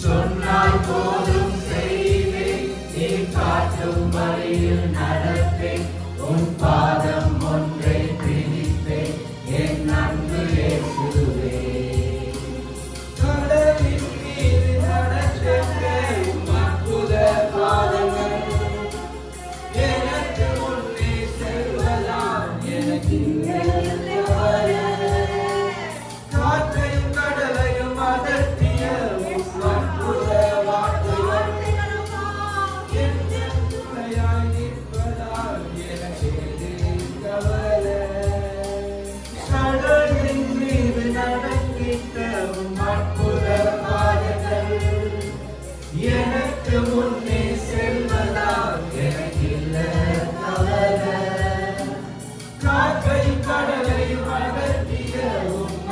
சொன்னால் போதும் செய்வேன், நீ காட்டும் வழியில் நடப்பேன், உன் பாதம் ஒன்றை பிடிப்பேன், என் அன்பு இயேசுவே. கடலின் மீது நடக்கின்ற அற்புத பாதங்கள், எனக்கு முன்னே செல்வதால் எனக்கு காற்றையும் கடலையும் அதட்டிய அற்புத வார்த்தைகள், என் துணையாய் நிற்பதால் எனக்கு கவலை. கடலின் மீது நடக்கின்ற அற்புத பாதங்கள், எனக்கு முன்னே செல்வதால் எனக்கு கவலை. காற்றை கடலை அகற்றிய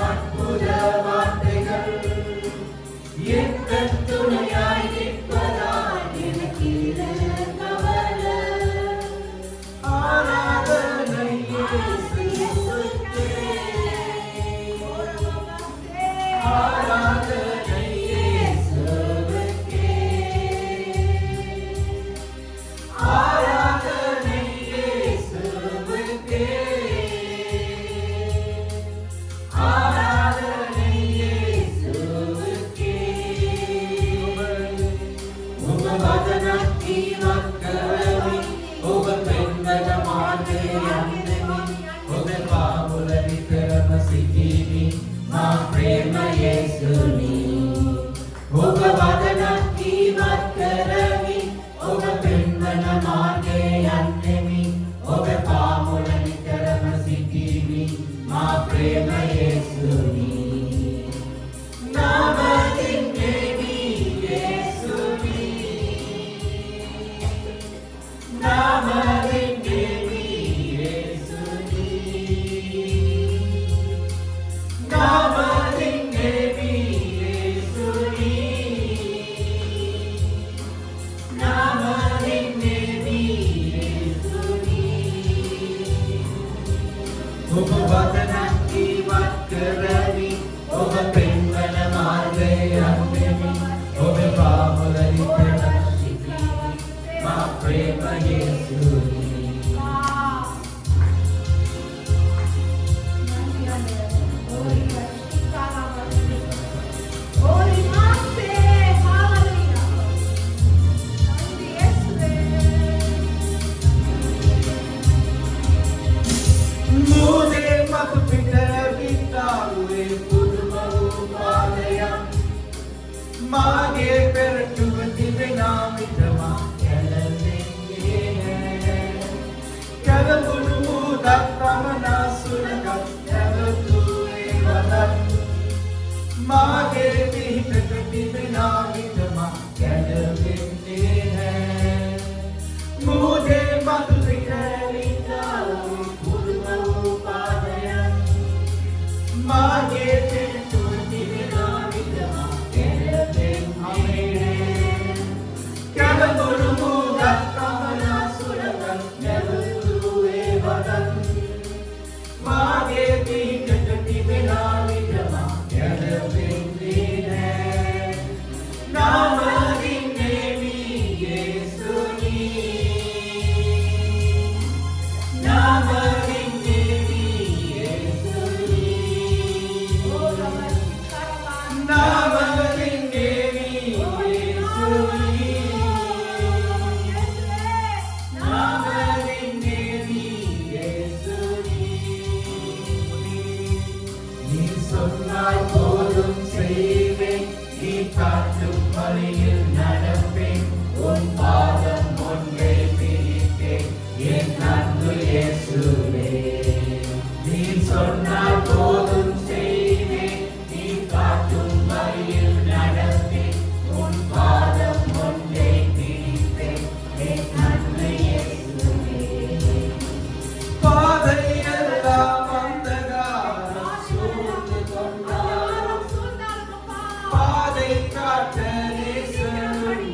அற்புத வார்த்தைகள், என் துணையாய் நிற்பதால் எனக்கு கவலை. ஆராதனை இயேசுவுக்கே, ஆராதனை இயேசுவுக்கே, ஆராதனை இயேசுவுக்கே, ஆராதனை இயேசுவுக்கே. உபவதனத்தி மக்களவி, உபபெந்தனமானே அந்தமி, உபபாவுலவி பிரமசிகிவி, மா பிரேம இயேசுனி. உபவதனத்தி மக்களவி, உபபெந்தனமானே அந்தமி, உபபாவுலவி பிரமசிகிவி, மா பிரேம இயேசுனி. நாமத்தின் தேவி இயேசுனி, நாமத்தின் தேவி இயேசுனி, நாமத்தின் தேவி இயேசுனி, நாமத்தின் தேவி இயேசுனி. உபவதனத்தி மக்களவி, உபபெண்வன மார்கை அந்தமி, உபபாமுலரி பிரமசிகிவி, மா பிரேம இயேசுனி. மூதே மகுபிட்ட வித்தாவுவே புதுமவு பாதயா, மாகே பெரட்டுவ திவ்யநாமிதமா கலங்குடு மூதத்தமனா சுரக கலத்துவே வதன், மாகே விஹிட்ட திவ்யநாமிதமா கலவிந்தே மூதே மகுபிட்ட வித்தாவுவே புதுமவு பாதயா, மாகே பெரட்டுவ திவ்யநாமிதமா கலங்குடு மூதத்தமனா சுரக கலத்துவே வதன், மாகே விஹிட்ட திவ்யநாமிதமா கலவிந்தே. நாமத்தின் தேவி இயேசுனி, நாமத்தின் தேவி இயேசுனி, நாமத்தின் தேவி இயேசுனி, நாமத்தின் தேவி இயேசுனி. நீ சொன்னால் போதும் செய்வேன், நீ காட்டும் வழியில் நடப்பேன், உன் பாதம் ஒன்றை பிடிப்பேன், என் அன்பு இயேசுவே. நீ சொன்னால் போதும் செய்வேன், நீ காட்டும் வழியில் நடப்பேன், உன் பாதம் ஒன்றை பிடிப்பேன், என் அன்பு இயேசுவே. பாதையெல்லாம் அந்தகாரம் சூழ்ந்து கொண்டாலும், பாதை காட்ட நேசரும்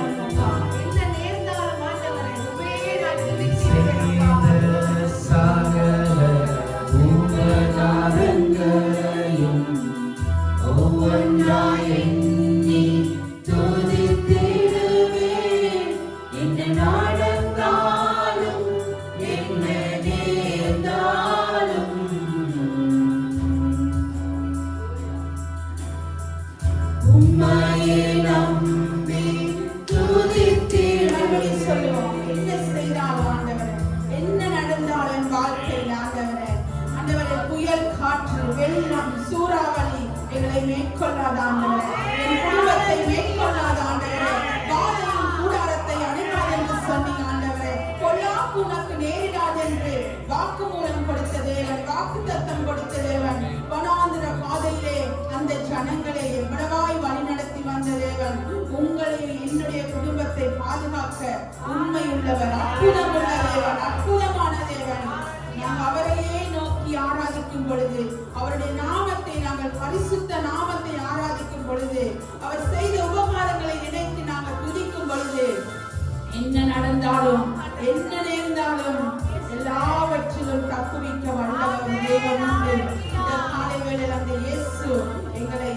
நேர்ந்தாலும் அப்பா, என்ன நேர்ந்தாலும் ஆண்டவரே, உம்மையே நான் துதிக்கிறேன் அப்பா. சகல உபகாரங்களையும் ஒவ்வொன்றாய் எண்ணி துதித்திடுவேன். என்ன நடந்தாலும் என்ன நேர்ந்தாலும் உம்மையே நம்பி துதித்திடுவேன். சொல்லுவோம், என்ன செய்தாலும் ஆண்டவரே, என்ன நடந்தாலும் என் வாழ்க்கையில் ஆண்டவரே, ஆண்டவரே, புயல் காற்று வெள்ளம் சூறாவளி எங்களை மேற்கொள்ளாத ஆண்டவரே, என் குடும்பத்தை மேற்கொள்ளாத ஆண்டவரே, பாதையின் கூடாரத்தை அணுகாது என்று சொன்னீங்க ஆண்டவரே, பொல்லாப்பு உனக்கு நேரிடாது என்று வாக்கு மூலம் கொடுத்த தேவன், வாக்கு தத்தம் கொடுத்த தேவன், வனாந்திர பாதையிலே அந்த ஜனங்களை எவ்வளவாய் வழிநடத்தி வந்த தேவன், உங்களை என்னுடைய குடும்பத்தை பாதுகாக்க உண்மையுள்ளவர், அற்புதமுள்ள தேவன், அற்புதமான தேவன். நாங்கள் அவரையே நோக்கி ஆராதிக்கும் பொழுது, அவருடைய நாமத்தை நாங்கள் பரிசுத்த நாமத்தை ஆராதிக்கும் பொழுது, அவர் செய்த உபகாரங்களை நினைத்து நாங்கள் துதிக்கும் பொழுது, என்ன நடந்தாலும் என்ன நேர்ந்தாலும் எல்லாவற்றிலும் தப்புவிக்க வல்லவர் தேவன் உண்டு. இந்த காலை வேளையில் அந்த இயேசு எங்களை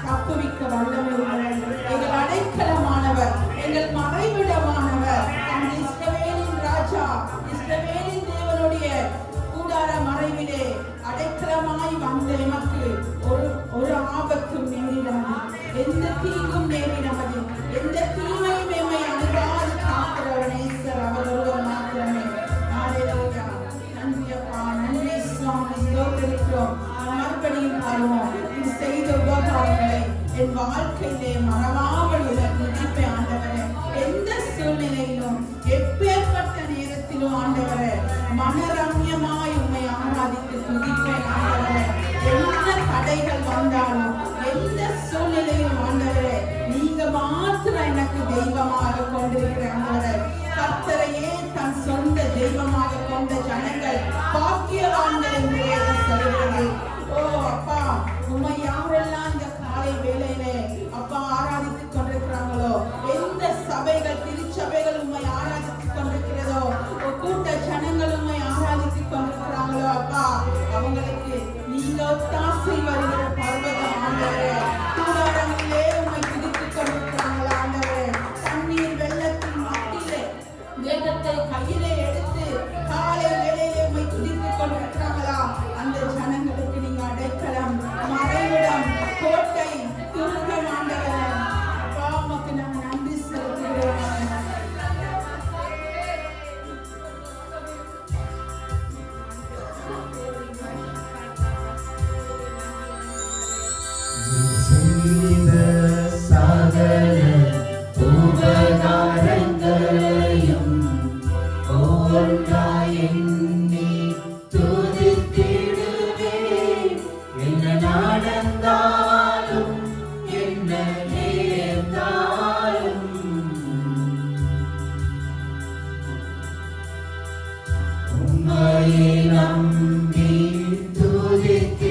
தப்புவிக்க வல்லமை உள்ளவர், எங்கள் அடைக்கலமானவர், எங்கள் மறைவிடமானவர், அந்த இஸ்ரவேலின் ராஜா, இஸ்ரவேலின் தேவனுடைய கூடார மறைவிலே அடைக்கலமாய் வந்த எமக்கு ஒரு ஆபத்தும் நேரிடாது, எந்த தீங்கும் நேரிடாது, எந்த தீமையும் எம்மை அணுகாது காக்கிறவர் நேசர் அவர் ஒருவர் மாத்திரமே. ஹல்லேலூயா. நன்றி அப்பா, நன்றி சுவாமி, ஸ்தோத்திரிக்கிறோம். மறுபடியும் பாருவோம், நீ செய்த உபகாரங்களை என் வாழ்க்கையிலே மறவாமல் துதிப்பே ஆண்டவரே. எந்த சூழ்நிலையிலும் எப்பேற்பட்ட நேரத்திலும் ஆண்டவரே மனரம்யமாய் உம்மை ஆராதித்து துதிப்பேன் ஆண்டவரே. என்ன தடைகள் வந்தாலும் எந்த சூழ்நிலையிலும் ஆண்டவரே நீங்க மாத்திரம் எனக்கு தெய்வமாக கொண்டிருக்கிற ஆண்டவரே. கர்த்தரையே தன் சொந்த தெய்வமாக கொண்ட ஜனங்கள் பாக்கியவான்கள் என்று சொல்கிறது. ஓ அப்பா, உம்மை யாரெல்லாம் இந்த காலை வேளையிலே அப்பா ஆராதித்துக் கொண்டிருக்கிறாங்களோ, எந்த சபைகள் திருச்சபைகள் உம்மை ஆராதித்துக் கொண்டிருக்கிறதோ, கூட்ட ஜனங்கள் உம்மை ஆராதித்துக் கொண்டிருக்கிறாங்களோ அப்பா, அவங்களுக்கு நீங்க ஒத்தாசை வருகிற பர்வதம் ஆண்டவரே. கூடாரங்களிலே உம்மை துதித்துக் கொண்டிருக்கிறாங்களா ஆண்டவரே. தண்ணீர் வெள்ளத்தின் மத்தியிலே வேதத்தை கையிலே எடுத்து காலை வேளையிலே உம்மை துதித்துக் கொண்டிருக்கிறாங்களா, அந்த ஜனங்களுக்கு நீங்க அடைக்கலம், மறைவிடம், கோட்டை, துருகம் ஆண்டவரே. அப்பா, உமக்கு நாங்கள் நன்றி செலுத்துகிறோம். செய்த சகல உபகாரங்களையும் ஒவ்வொன்றாய் எண்ணி துதித்திடுவேன். என்ன நடந்தாலும் என்ன நேர்ந்தாலும் உம்மையே நம்பி துதித்திடுவேன்.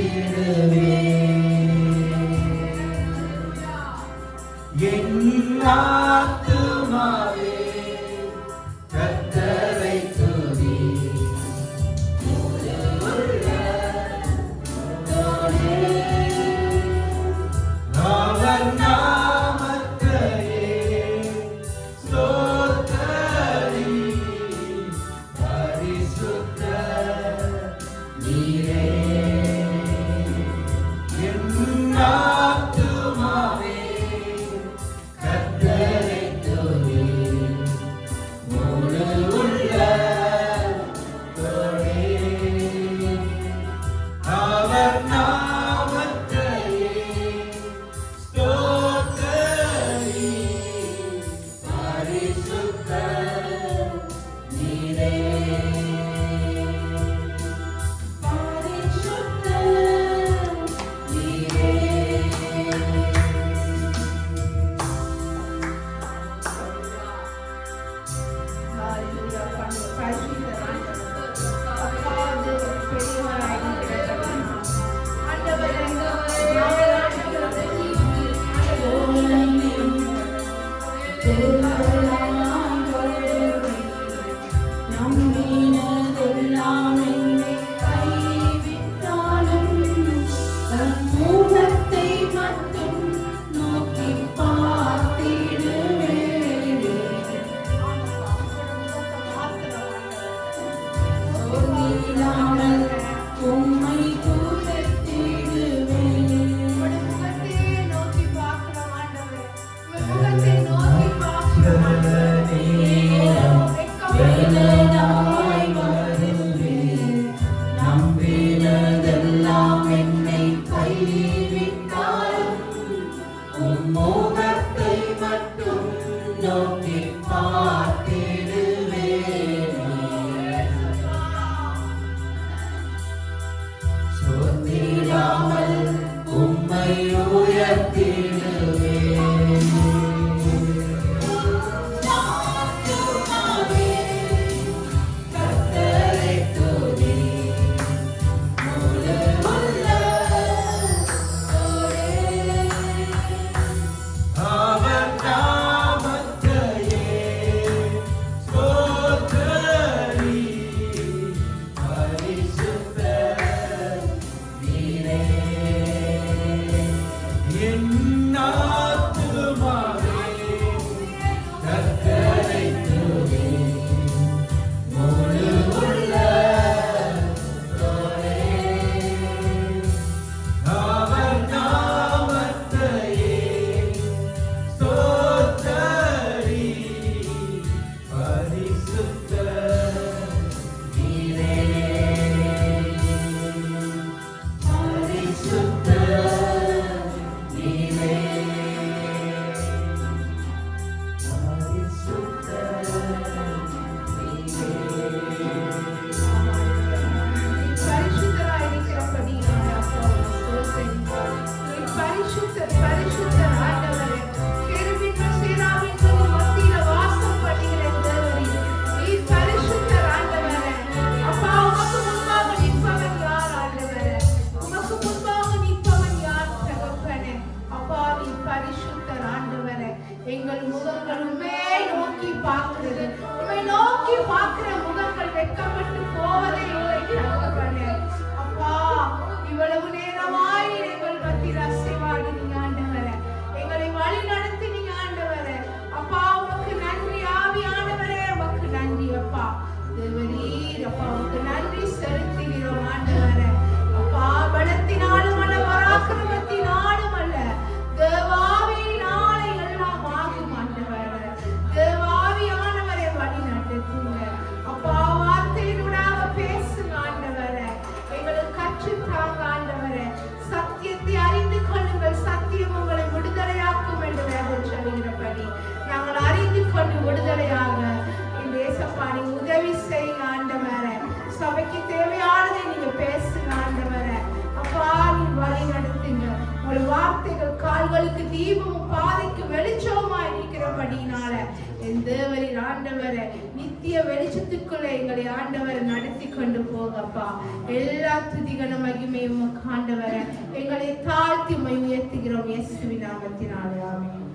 என் ஆத்துமாவே கர்த்தரை துதி, முழு உள்ளத்தோடே அவர் நாமத்தையே ஸ்தோத்தரி. பரிசுத்த சபைக்கு தேவையானதை நீங்க பேசுங்க ஆண்டவரே. அப்பா நீ வழி நடத்துங்க. ஒரு வார்த்தைகள் கால்களுக்கு தீபமும் பாதைக்கு வெளிச்சமா இருக்கிறபடினால என் தேவரின் ஆண்டவரை நித்திய வெளிச்சத்துக்குள்ள எங்களை ஆண்டவரை நடத்தி கொண்டு போகப்பா. எல்லா துதிகன மகிமையும் ஆண்டவரை எங்களை தாழ்த்தி உயர்த்துகிறோம் இயேசுவின் நாமத்தினாலே. ஆமென்.